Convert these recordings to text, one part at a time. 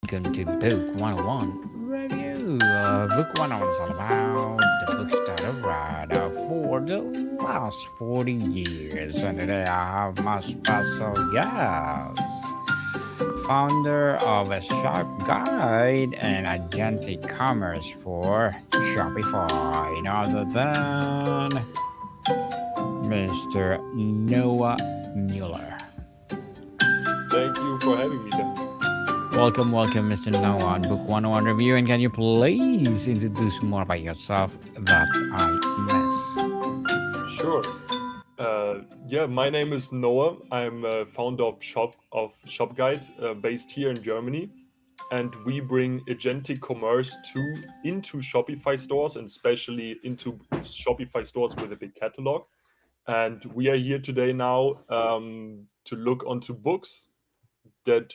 welcome to Book 101 Review. Book 101 is all about the books that I've read for the last 40 years. And today I have my special guest, founder of a Sharp Guide and Agentic Commerce for Shopify, none other than Mr. Noah Müller. Thank you for having me, Dan. Welcome, Mr. Noah on Book 101 Review. And can you please introduce more about yourself that I miss? Sure. My name is Noah. I'm founder of ShopGuide, based here in Germany, and we bring agentic commerce to into Shopify stores, and especially into Shopify stores with a big catalog. And we are here today now to look onto books that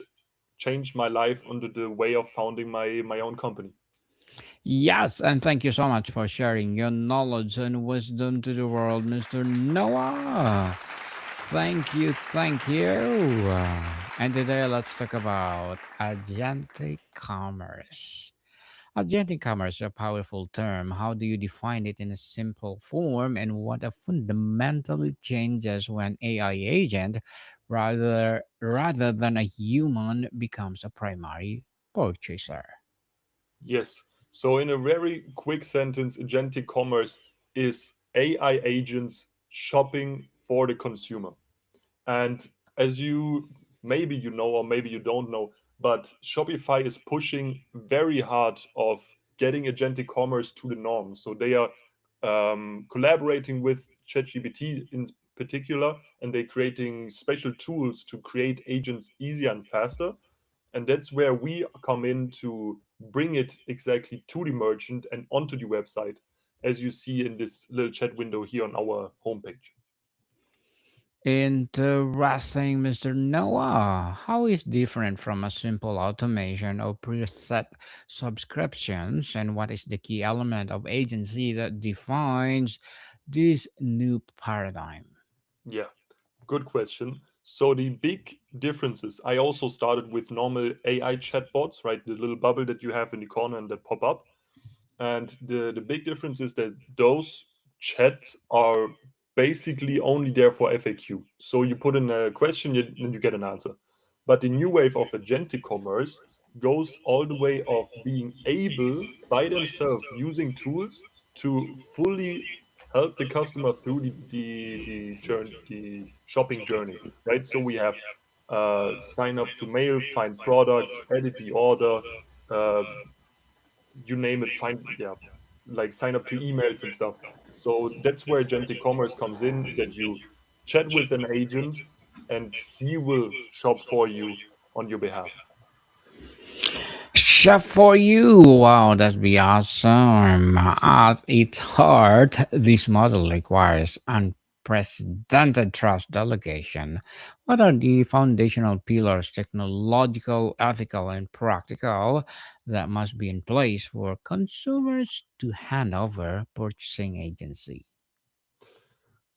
changed my life under the way of founding my own company. Yes, and thank you so much for sharing your knowledge and wisdom to the world, Mr. Noah. Thank you. And today let's talk about agentic commerce. Agentic commerce is a powerful term. How do you define it in a simple form, and what are fundamentally changes when AI agent rather than a human becomes a primary purchaser? Yes. So, in a very quick sentence, agentic commerce is AI agents shopping for the consumer. And as you maybe you know, or maybe you don't know, but Shopify is pushing very hard of getting agentic commerce to the norm. So they are collaborating with ChatGPT in particular, and they're creating special tools to create agents easier and faster. And that's where we come in to bring it exactly to the merchant and onto the website, as you see in this little chat window here on our homepage. Interesting, Mr. Noah. How is different from a simple automation or preset subscriptions, and what is the key element of agency that defines this new paradigm? Yeah, good question. So the big differences, I also started with normal AI chatbots, right? The little bubble that you have in the corner and that pop up. And the big difference is that those chats are basically only there for FAQ. So you put in a question and you get an answer. But the new wave of agentic commerce goes all the way of being able by themselves using tools to fully help the customer through the journey, the shopping journey, right? So we have sign up to mail, find products, edit the order, uh, you name it, find, yeah, like sign up to emails and stuff. So that's where agentic commerce comes in, that you chat with an agent and he will shop for you on your behalf. Chef for you. Wow, that'd be awesome. At its heart, this model requires unprecedented trust delegation. What are the foundational pillars, technological, ethical, and practical, that must be in place for consumers to hand over purchasing agency?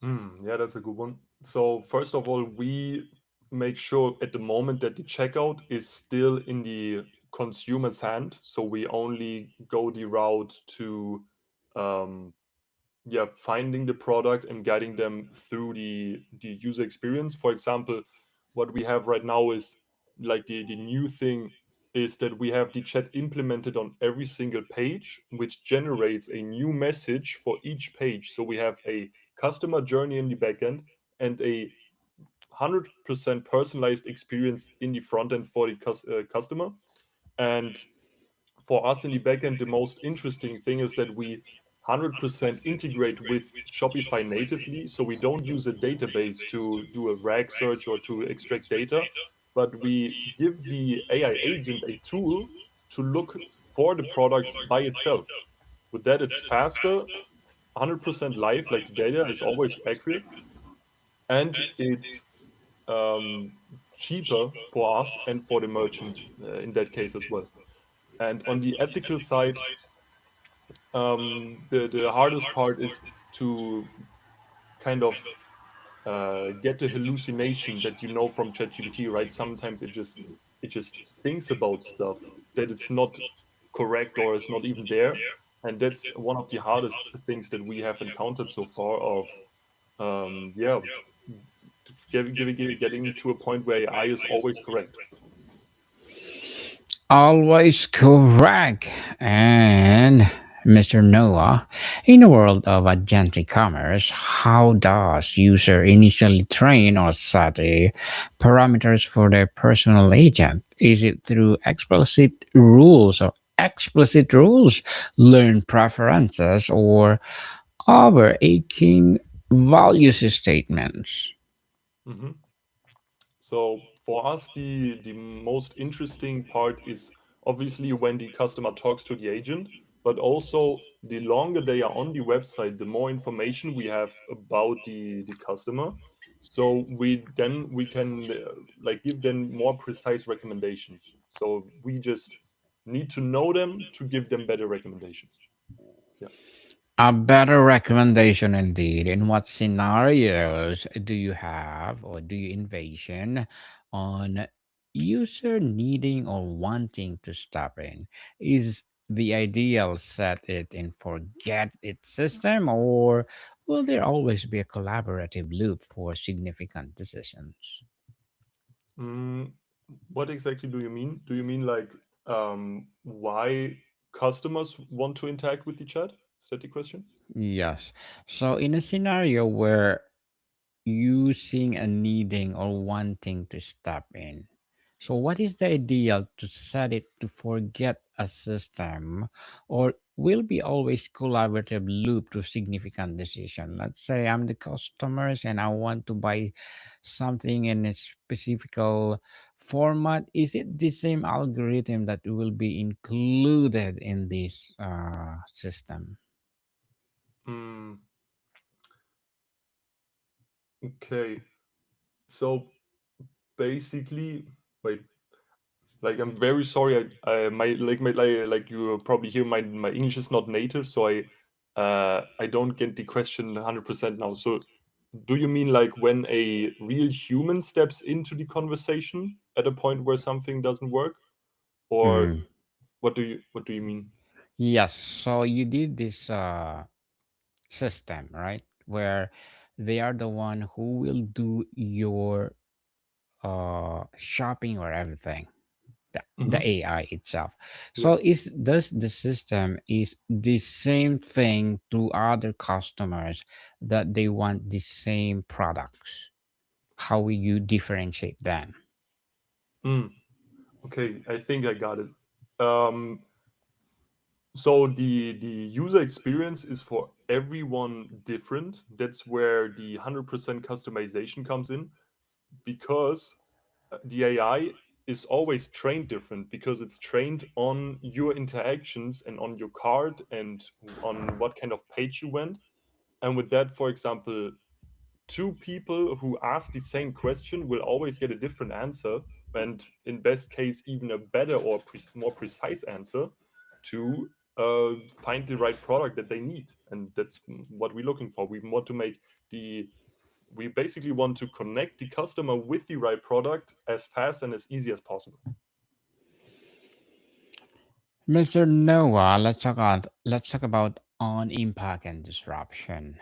Yeah, that's a good one. So first of all, we make sure at the moment that the checkout is still in the consumer's hand. So we only go the route to um, finding the product and guiding them through the user experience. For example, what we have right now is like the new thing is that we have the chat implemented on every single page, which generates a new message for each page. So we have a customer journey in the backend and a 100% personalized experience in the front end for the customer. And for us in the backend, the most interesting thing is that we 100% integrate with Shopify natively. So we don't use a database to do a RAG search or to extract data, but we give the AI agent a tool to look for the products by itself. With that, it's faster, 100% live, like the data is always accurate, and it's um, cheaper for us and for the merchant in that case as well. And on the ethical side, the hardest part is to kind of get the hallucination that you know from ChatGPT, right? Sometimes it just thinks about stuff that it's not correct or it's not even there. And that's one of the hardest things that we have encountered so far. Of yeah, getting to a point where AI is always correct. Always correct. And Mr. Noah, in a world of agentic commerce, how does user initially train or set a parameters for their personal agent? Is it through explicit rules, learn preferences, or overarching values statements? Mhm. So for us, the most interesting part is obviously when the customer talks to the agent, but also the longer they are on the website, the more information we have about the customer. So we can like give them more precise recommendations. So we just need to know them to give them better recommendations. Yeah. A better recommendation indeed. In what scenarios do you have or do you envision on user needing or wanting to stop in? Is the ideal set it and forget it system, or will there always be a collaborative loop for significant decisions? Mm, what exactly do you mean? Do you mean like why customers want to interact with the chat? Is that the question? Yes. So in a scenario where you seeing a needing or wanting to step in. So, what is the ideal to set it to forget a system, or will be always collaborative loop to significant decision? Let's say I'm the customers and I want to buy something in a specific format. Is it the same algorithm that will be included in this system? Mm, okay. So basically, wait. Like I'm very sorry. Like you probably hear my English is not native, so I don't get the question 100% now. So do you mean like when a real human steps into the conversation at a point where something doesn't work, or Mm. what do you mean? Yes. So you did this system, right? Where they are the one who will do your shopping or everything. The Hmm. AI itself. Yeah. So is does the system is the same thing to other customers that they want the same products? How will you differentiate them? Mm, okay, I think I got it. Um, so the user experience is for everyone different. That's where the 100% customization comes in, because the AI is always trained different, because it's trained on your interactions and on your card and on what kind of page you went. And with that, for example, two people who ask the same question will always get a different answer, and in best case even a better or more precise answer to find the right product that they need. And that's what we're looking for. The we basically want to connect the customer with the right product as fast and as easy as possible. Mr. Noah, let's talk about on impact and disruption.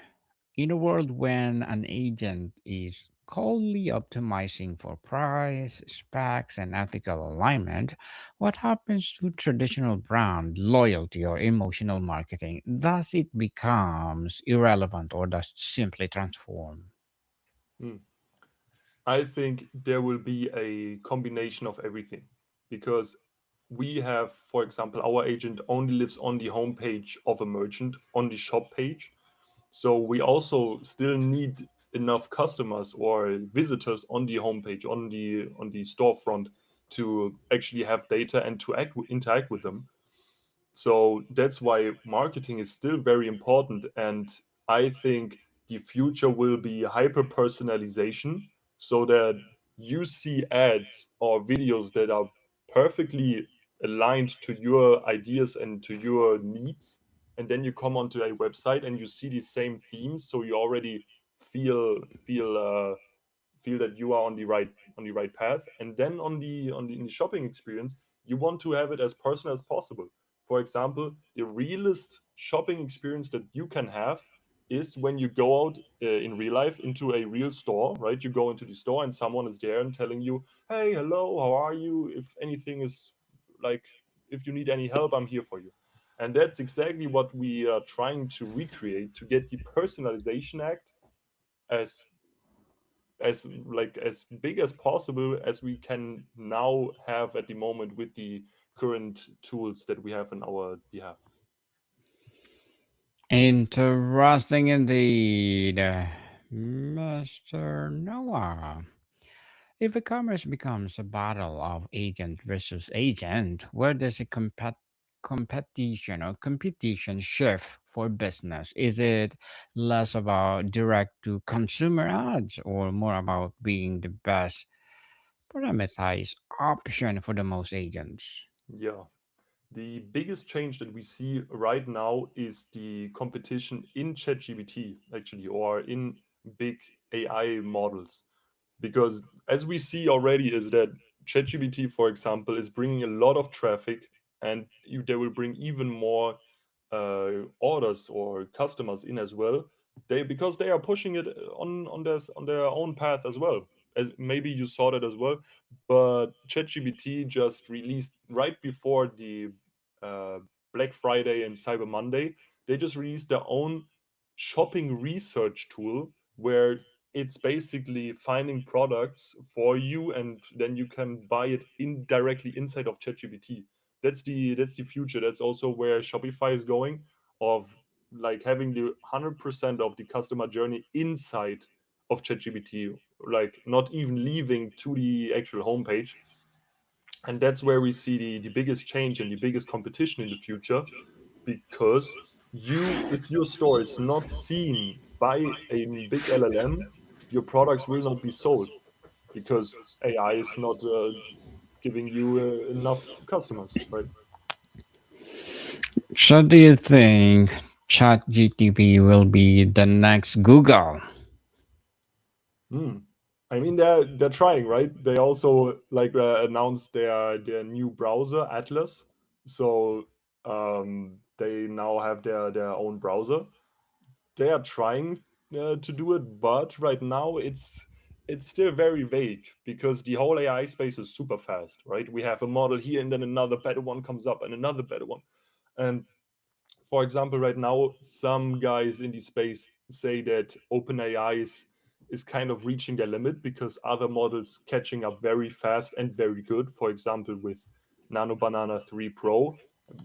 In a world when an agent is coldly optimizing for price, specs, and ethical alignment, what happens to traditional brand loyalty or emotional marketing? Does it becomes irrelevant or does it simply transform? Hmm. I think there will be a combination of everything, because we have, for example, our agent only lives on the homepage of a merchant, on the shop page. So we also still need enough customers or visitors on the homepage, on the storefront, to actually have data and to interact with them. So that's why marketing is still very important. And I think the future will be hyper personalization, so that you see ads or videos that are perfectly aligned to your ideas and to your needs. And then you come onto a website and you see the same themes. So you already feel that you are on the right path. And then in the shopping experience, You want to have it as personal as possible. For example, the realest shopping experience that you can have is when you go out in real life into a real store, right? You go into the store and someone is there and telling you, "Hey, hello, how are you? If anything is like, if you need any help, I'm here for you." And that's exactly what we are trying to recreate to get the personalization act as as big as possible as we can now have at the moment with the current tools that we have in our behalf. Interesting indeed, Mr. Noah. If e-commerce becomes a battle of agent versus agent, where does the competition or competition shift for business? Is it less about direct to consumer ads or more about being the best parameterized option for the most agents? Yeah. The biggest change that we see right now is the competition in ChatGPT, actually, or in big AI models. Because as we see already, is that ChatGPT, for example, is bringing a lot of traffic, and they will bring even more orders or customers in as well. They because they are pushing it on their own path as well. As maybe you saw that as well, but ChatGPT just released right before the uh, Black Friday and Cyber Monday. They just released their own shopping research tool where it's basically finding products for you, and then you can buy it indirectly inside of ChatGPT. That's the future. That's also where Shopify is going, of like having the 100% of the customer journey inside of ChatGPT, like not even leaving to the actual homepage. And that's where we see the biggest change and the biggest competition in the future, because if your store is not seen by a big LLM, your products will not be sold, because AI is not giving you enough customers, right? So, do you think ChatGTP will be the next Google? Hmm. I mean, they're trying, right? They also like announced their new browser Atlas, so they now have their own browser. They are trying to do it, but right now it's still very vague, because the whole AI space is super fast, right? We have a model here, and then another better one comes up, and another better one. And for example, right now, some guys in the space say that OpenAI is kind of reaching their limit, because other models catching up very fast and very good. For example, with Nano Banana 3 Pro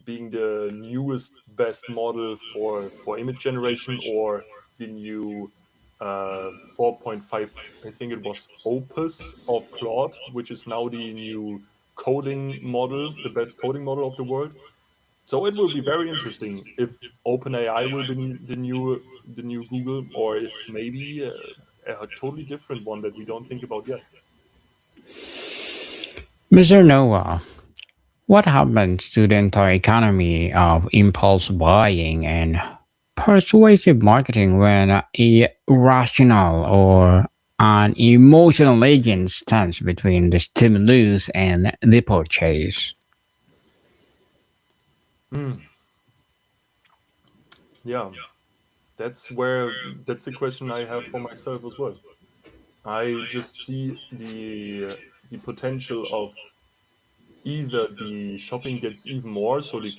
being the newest best model for image generation, or the new 4.5, I think it was Opus of Claude, which is now the new coding model, the best coding model of the world. So it will be very interesting if OpenAI will be the new Google, or if maybe a totally different one that we don't think about yet. Mr. Noah, what happens to the entire economy of impulse buying and persuasive marketing when a rational or an emotional agent stands between the stimulus and the purchase? Hmm. Yeah, that's the question I have for myself as well. I just see the potential of either the shopping gets even more, so the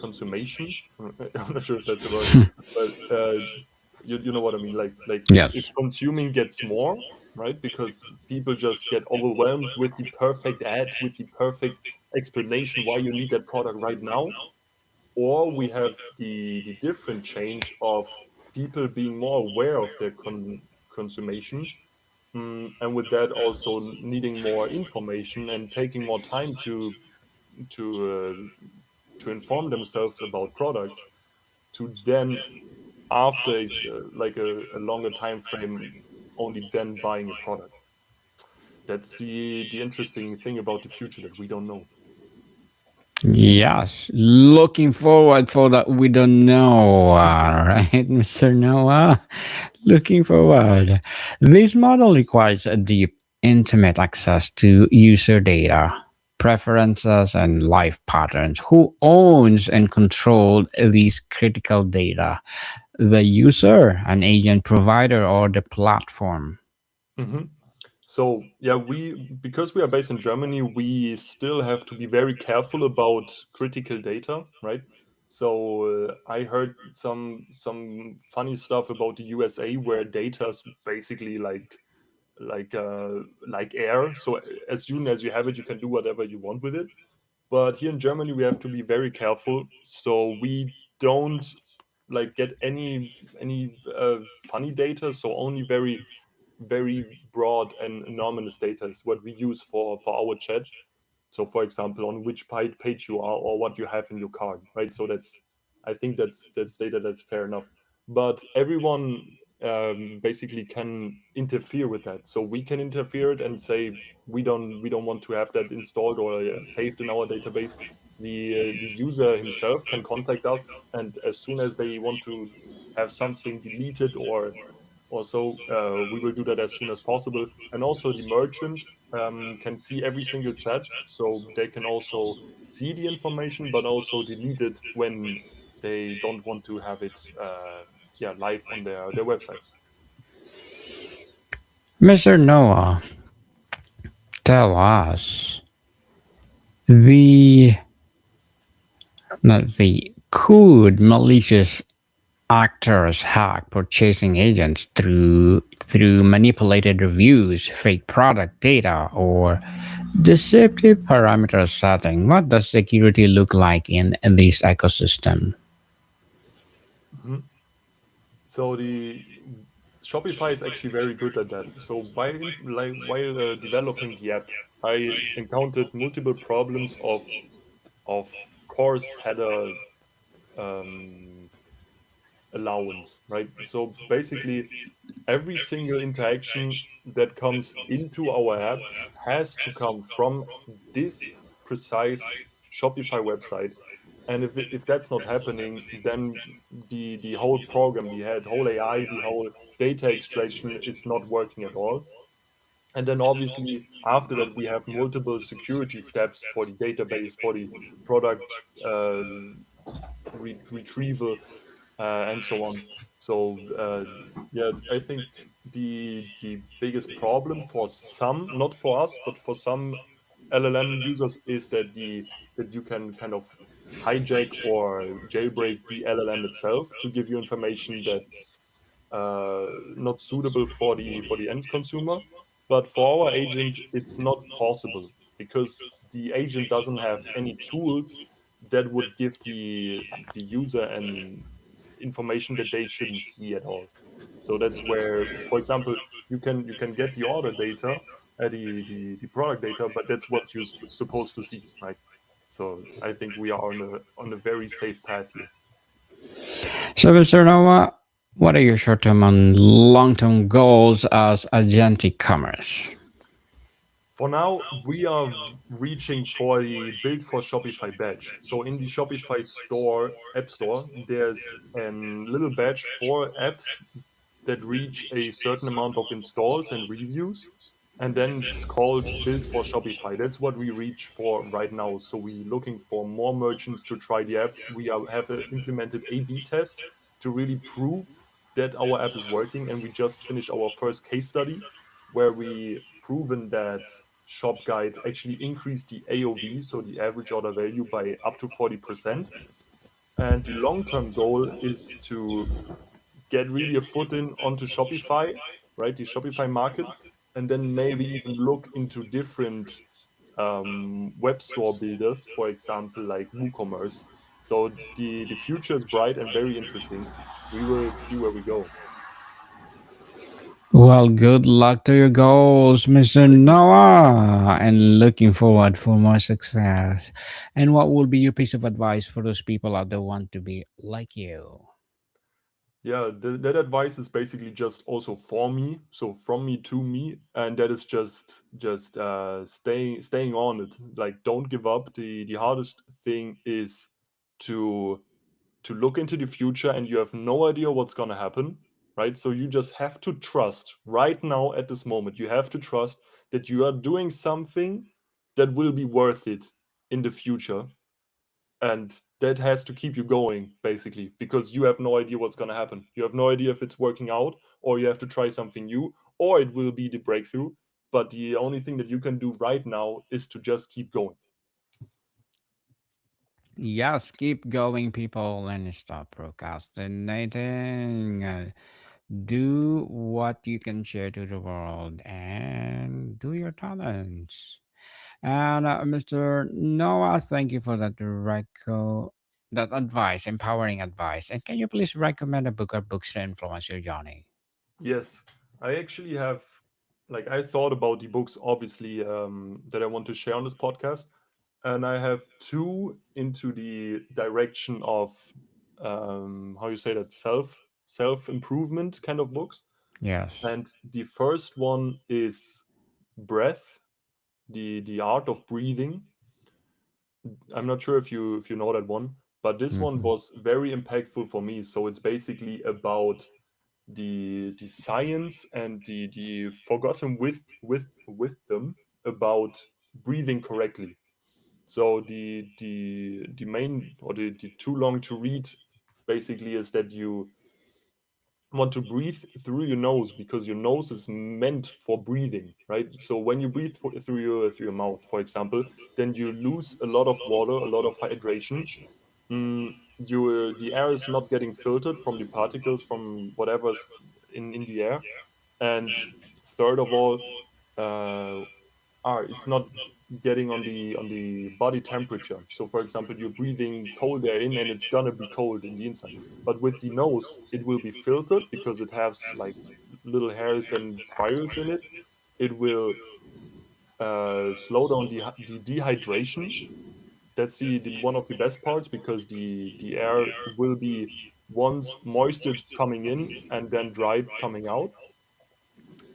consummation. I'm not sure if that's a word, but you know what I mean. Like if Yes. consuming gets more, right? Because people just get overwhelmed with the perfect ad, with the perfect explanation why you need that product right now. Or we have the different change of people being more aware of their consummation, and with that also needing more information and taking more time to inform themselves about products, to then after like a longer time frame, only then buying a product. That's the interesting thing about the future that we don't know. Yes, looking forward for that. We don't know, right, Mr. Noah? Looking forward. This model requires a deep, intimate access to user data. preferences, and life patterns. Who owns and controls these critical data? The user, an agent provider, or the platform? Hmm. So yeah, we because we are based in Germany, we still have to be very careful about critical data, right? So I heard some funny stuff about the USA where data is basically like like air. So as soon as you have it, you can do whatever you want with it. But here in Germany, we have to be very careful so we don't like get any funny data. So only very broad and anonymous data is what we use for our chat. So for example, on which page you are or what you have in your card, right? So that's, I think that's data that's fair enough. But everyone basically can interfere with that. So we can interfere it and say we don't want to have that installed or saved in our database. The user himself can contact us, and as soon as they want to have something deleted or so, we will do that as soon as possible. And also the merchant can see every single chat, so they can also see the information, but also delete it when they don't want to have it, yeah, live on their website. Mr. Noah, tell us the not the could malicious actors hack purchasing agents through manipulated reviews, fake product data, or deceptive parameter setting. What does security look like in this ecosystem? Mhm. So the Shopify is actually very good at that. So while developing the app, I encountered multiple problems of course header um, allowance, right? So basically, every single interaction that comes into our app has to come from this precise Shopify website. And if that's not happening, then the whole program we had, whole AI, the whole data extraction is not working at all. And then obviously after that we have multiple security steps for the database, for the product retrieval, and so on. So yeah, I think the biggest problem for some, not for us, but for some LLM users is that you can kind of hijack or jailbreak the LLM itself to give you information that's not suitable for the end consumer. But for our agent, it's not possible because the agent doesn't have any tools that would give the user an information that they shouldn't see at all. So that's where, for example, you can get the order data, the product data, but that's what you're supposed to see, right? So I think we are on a very safe path here. So, Mr. Noah, what are your short-term and long-term goals as agentic commerce? For now, we are reaching for the Build for Shopify badge. So in the Shopify store, App Store, there's a little badge for apps that reach a certain amount of installs and reviews. And then it's called Build for Shopify. That's what we reach for right now. So we're looking for more merchants to try the app. Have implemented A/B test to really prove that our app is working. And we just finished our first case study where we proven that Shop Guide actually increased the AOV, so the average order value, by up to 40%. And the long-term goal is to get really a foot in onto Shopify, right? The Shopify market, and then maybe even look into different web store builders, for example, like WooCommerce. So the future is bright and very interesting. We will see where we go. Well, good luck to your goals, Mr. Thank you. Noah, and looking forward for more success. And what will be your piece of advice for those people out there who want to be like you? Yeah, that advice is basically just also for me, so from me to me, and that is just staying on it. Like, don't give up. The hardest thing is to to look into the future, and you have no idea what's gonna happen, right? So you just have to trust right now at this moment. You have to trust that you are doing something that will be worth it in the future. And that has to keep you going, basically, because you have no idea what's going to happen. You have no idea if it's working out, or you have to try something new, or it will be the breakthrough. But the only thing that you can do right now is to just keep going. Yes, keep going, people, and stop procrastinating. Do what you can share to the world and do your talents. And Mr. Noah, thank you for that advice, empowering advice. And can you please recommend a book or books to influence your journey? Yes, I actually have, like, I thought about the books, obviously, that I want to share on this podcast. And I have two into the direction of, how you say that, self improvement kind of books. Yes. And the first one is Breath, the art of breathing. I'm not sure if you know that one, but this one Hmm. was very impactful for me. So it's basically about the science and the forgotten wisdom about breathing correctly. So the main, or the too long to read, basically, is that you want to breathe through your nose, because your nose is meant for breathing, right? So when you breathe through your mouth, for example, then you lose a lot of water, a lot of hydration. The air is not getting filtered from the particles from whatever's in the air. And third of all, uh, it's not getting on the body temperature. So for example, you're breathing cold air in, and it's gonna be cold in the inside. But with the nose, it will be filtered because it has like little hairs and spirals in it. It will slow down the dehydration. That's the one of the best parts, because the air will be once moisture coming in and then dried coming out,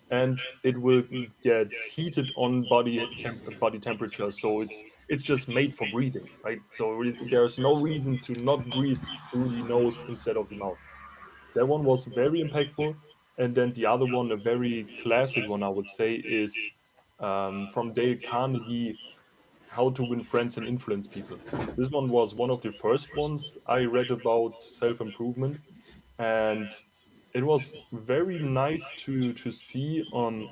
and it will get heated on body temperature. So it's just made for breathing, right? So there's no reason to not breathe through the nose instead of the mouth. That one was very impactful. And then the other one, a very classic one, I would say, is from Dale Carnegie, How to Win Friends and Influence People. This one was one of the first ones I read about self improvement, and it was very nice to see on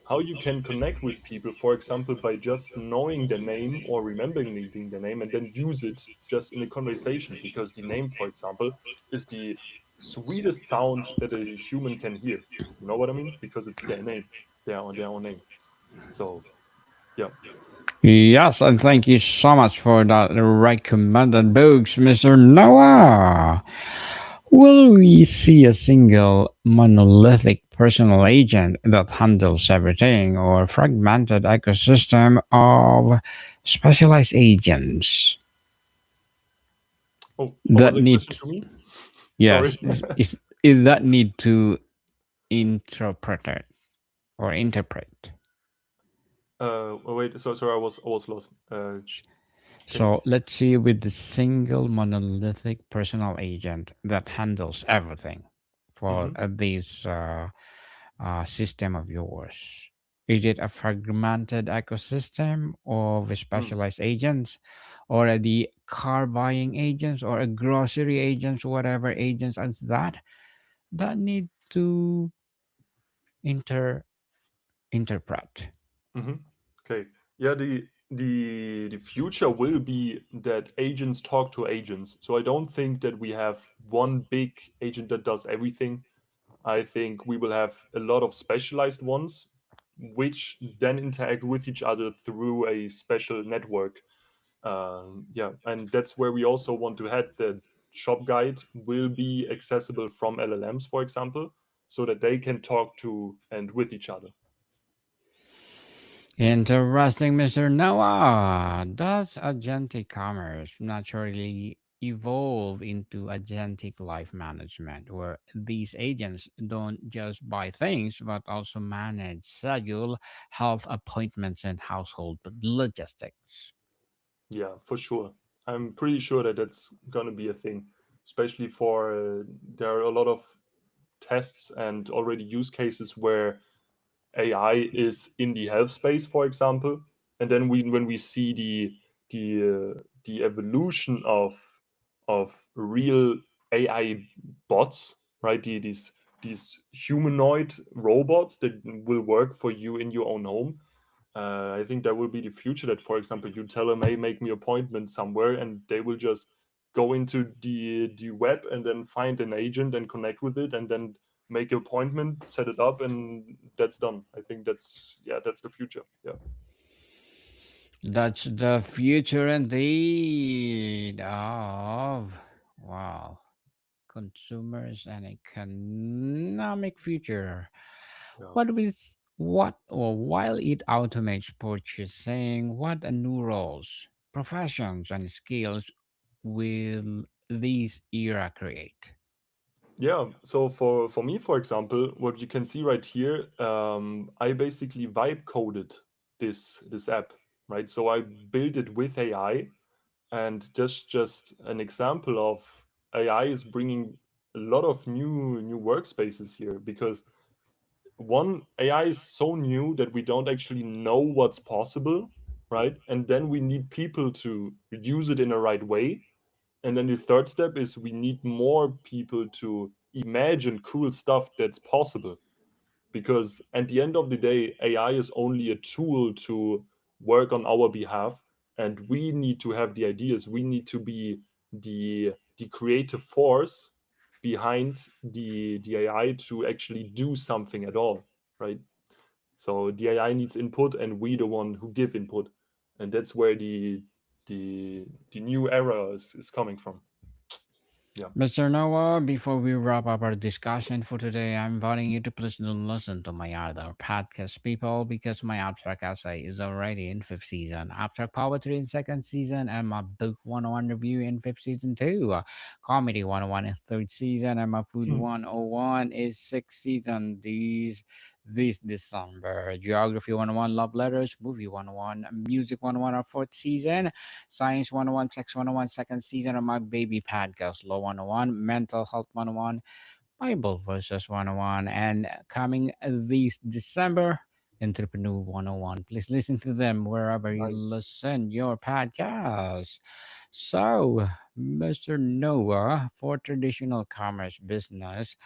how you can connect with people, for example, by just knowing their name or remembering their name, and then use it just in a conversation, because the name, for example, is the sweetest sound that a human can hear. You know what I mean? Because it's their name, their own name. So yeah. Yes, and thank you so much for that recommended books, Mr. Noah. Will we see a single monolithic personal agent that handles everything, or fragmented ecosystem of specialized agents Oh, what was that the question need, to me? Sorry. yes, is that need to interpret it or interpret? Oh, wait. So sorry, I was lost. Can you? So let's see, with the single monolithic personal agent that handles everything for Hmm. this system of yours. Is it a fragmented ecosystem of specialized agents, or the car buying agents, or a grocery agents, whatever agents as that need to inter interpret? Hmm. Okay. Yeah, the future will be that agents talk to agents. So I don't think that we have one big agent that does everything. I think we will have a lot of specialized ones, which then interact with each other through a special network. Yeah, and that's where we also want to head. The shop guide will be accessible from LLMs, for example, so that they can talk to and with each other. Interesting, Mr. Noah. Does agentic commerce naturally evolve into agentic life management, where these agents don't just buy things but also manage schedule, health appointments, and household logistics? Yeah, for sure. I'm pretty sure that that's going to be a thing, especially for there are a lot of tests and already use cases where AI is in the health space, for example. And then when we see the evolution of real AI bots, right? These humanoid robots that will work for you in your own home. I think that will be the future. That, for example, you tell them, "Hey, make me appointment somewhere," and they will just go into the web and then find an agent and connect with it, and then make an appointment, set it up, and that's done. I think that's the future. Yeah. That's the future indeed of, wow, consumers and economic future. Yeah. What or while it automates purchasing, what new roles, professions, and skills will this era create? Yeah, so for me, for example, what you can see right here, I basically vibe coded this app, right? So I built it with AI, and just an example of AI is bringing a lot of new workspaces here, because one, AI is so new that we don't actually know what's possible, right? And then we need people to use it in a right way, and then the third step is we need more people to imagine cool stuff that's possible. Because at the end of the day, AI is only a tool to work on our behalf, and we need to have the ideas. We need to be the creative force behind the AI to actually do something at all, right? So the AI needs input, and we the one who give input, and that's where the the new era is coming from. Yeah. Mr. Noah, before we wrap up our discussion for today, I'm inviting you to please don't listen to my other podcast, people, because my abstract essay is already in fifth season, abstract poetry in second season, and my book 101 review in fifth season too, comedy 101 in third season, and my food 101 is sixth season. This December, geography 101, love letters, movie 101, music 101 are fourth season. Science 101, Sex 101, second season of my baby podcast, Law 101, Mental Health 101, Bible Verses 101, and coming this December, Entrepreneur 101. Please listen to them wherever you Nice. listen your podcast. So, Mr. Noah, for traditional commerce business,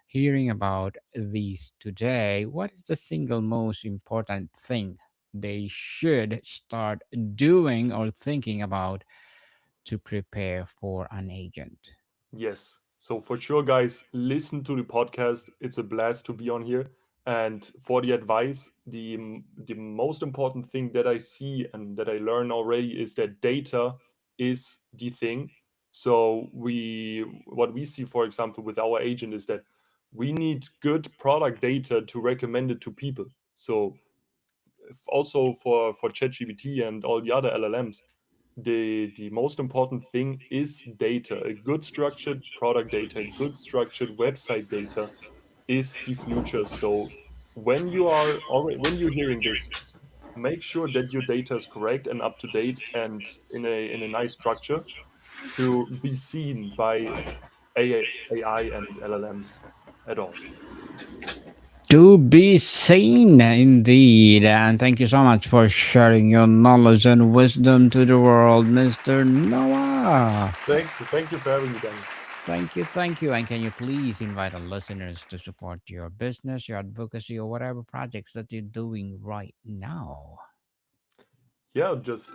hearing about these today, what is the single most important thing they should start doing or thinking about to prepare for an agent? Yes. So for sure, guys, listen to the podcast. It's a blast to be on here. And for the advice, the most important thing that I see and that I learn already is that data is the thing. So we what we see, for example, with our agent is that we need good product data to recommend it to people. So also for ChatGPT and all the other LLMs, the most important thing is data. A good structured product data, good structured website data is the future. So when you're hearing this, make sure that your data is correct and up to date and in a nice structure to be seen by AI and LLMs at all. To be seen, indeed. And thank you so much for sharing your knowledge and wisdom to the world, Mr. Noah. Thank you for having me, Danny. Thank you, thank you. And can you please invite our listeners to support your business, your advocacy, or whatever projects that you're doing right now? Yeah, just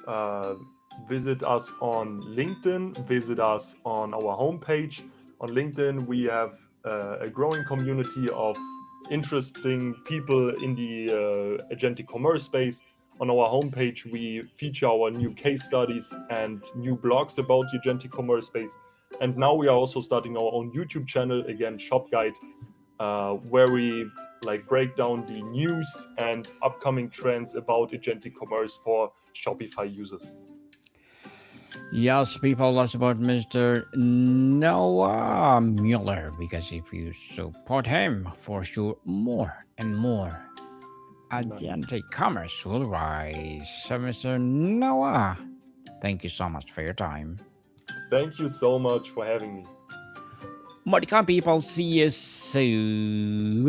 visit us on LinkedIn, visit us on our homepage. On LinkedIn, we have a growing community of interesting people in the agentic commerce space. On our homepage, we feature our new case studies and new blogs about the agentic commerce space. And now we are also starting our own YouTube channel, again, Shop Guide, where we like break down the news and upcoming trends about agentic commerce for Shopify users. Yes, people, that's about Mr. Noah Müller. Because if you support him, for sure, more and more Nice. agentic commerce will rise. So, Mr. Noah, thank you so much for your time. Thank you so much for having me. Modicon people, see you soon.